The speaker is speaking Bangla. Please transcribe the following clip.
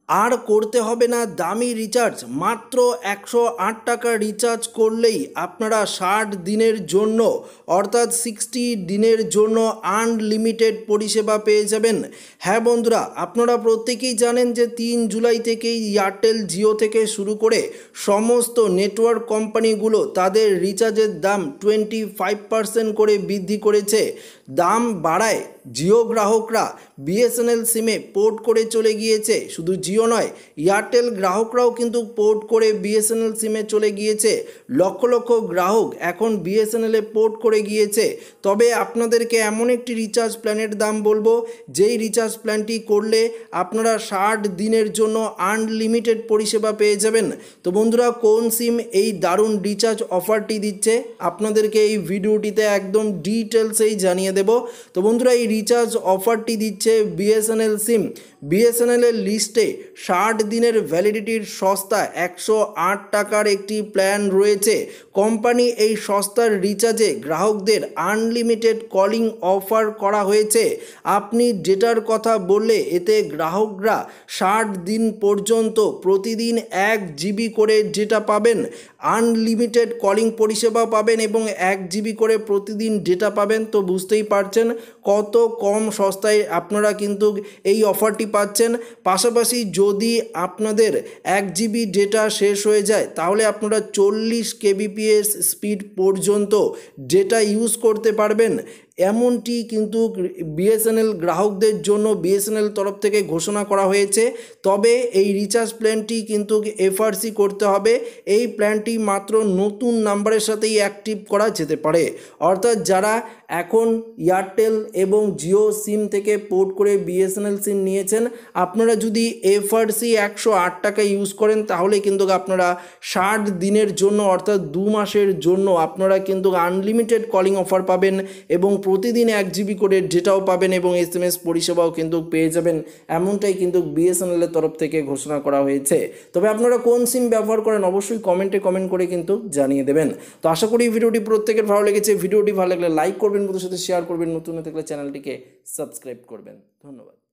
আর করতে হবে না দামি রিচার্জ। মাত্র 108 টাকা রিচার্জ করলেই আপনারা 60 দিনের জন্য অর্থাৎ 60 দিনের জন্য আনলিমিটেড পরিষেবা পেয়ে যাবেন। হ্যাঁ বন্ধুরা, আপনারা প্রত্যেকেই জানেন যে 3 জুলাই থেকেই এয়ারটেল, জিও থেকে শুরু করে সমস্ত নেটওয়ার্ক কোম্পানিগুলো তাদের রিচার্জের দাম 25% করে বৃদ্ধি করেছে। দাম বাড়ায় জিও গ্রাহকরা বিএসএনএল সিমে পোর্ট করে চলে গিয়েছে। শুধু জিও নয়, এয়ারটেল গ্রাহকরাও কিন্তু পোর্ট করে বিএসএনএল সিমে চলে গিয়েছে। লক্ষ লক্ষ গ্রাহক এখন বিএসএনএলে পোর্ট করে গিয়েছে। তবে আপনাদেরকে এমন একটি রিচার্জ প্ল্যানের দাম বলবো, যেই রিচার্জ প্ল্যানটি করলে আপনারা 60 দিনের জন্য আনলিমিটেড পরিষেবা পেয়ে যাবেন। তো বন্ধুরা, কোন সিম এই দারুণ রিচার্জ অফারটি দিচ্ছে আপনাদেরকে এই ভিডিওটিতে একদম ডিটেলসেই জানিয়ে দেব। তো বন্ধুরা, এই রিচার্জ অফারটি দিচ্ছে বিএসএনএল সিম। বিএসএনএলের লিস্টে 60 দিনের ভ্যালিডিটির সস্তা 108 টাকার একটি প্ল্যান রয়েছে। কোম্পানি এই সস্তার রিচার্জে গ্রাহকদের আনলিমিটেড কলিং অফার করা হয়েছে। আপনি ডেটার কথা বললে এতে গ্রাহকরা 60 দিন পর্যন্ত প্রতিদিন 1 জিবি করে ডেটা পাবেন, আনলিমিটেড কলিং পরিষেবা পাবেন এবং 1 জিবি করে প্রতিদিন ডেটা পাবেন। তো বুঝতেই পারছেন কত কম সস্তায় আপনারা কিন্তু এই অফারটি পাচ্ছেন। পাশাপাশি যদি আপনাদের 1 জিবি ডেটা শেষ হয়ে যায় তাহলে আপনারা 40 কেবিপিএস স্পিড পর্যন্ত ডেটা ইউজ করতে পারবেন। এমনটি কিন্তু বিএসএনএল গ্রাহকদের জন্য বিএসএনএল তরফ থেকে ঘোষণা করা হয়েছে। তবে এই রিচার্জ প্ল্যানটি কিন্তু এফআরসি করতে হবে। এই প্ল্যানটি মাত্র নতুন নাম্বারের সাথেই অ্যাক্টিভ করা যেতে পারে। অর্থাৎ যারা এখন এয়ারটেল এবং জিও সিম থেকে পোর্ট করে বিএসএনএল সিম নিয়েছেন, আপনারা যদি এফআরসি 108 টাকা ইউজ করেন তাহলে কিন্তু আপনারা 60 দিনের জন্য অর্থাৎ 2 মাসের জন্য আপনারা কিন্তু আনলিমিটেড কলিং অফার পাবেন এবং প্রতিদিন 1 জিবি করে ডেটাও পাবেন এবং এসএমএস পরিষেবাও কিন্তু পেয়ে যাবেন। এমনটাই কিন্তু বিএসএনএলের তরফ থেকে ঘোষণা করা হয়েছে। তবে আপনারা কোন সিম ব্যবহার করেন অবশ্যই কমেন্ট করে কিন্তু জানিয়ে দেবেন। তো আশা করি ভিডিওটি প্রত্যেকের ভালো লেগেছে। ভিডিওটি ভালো লাগলে লাইক করবেন, বন্ধুদের সাথে শেয়ার করবেন, নতুন হয়ে থাকলে চ্যানেলটিকে সাবস্ক্রাইব করবেন। ধন্যবাদ।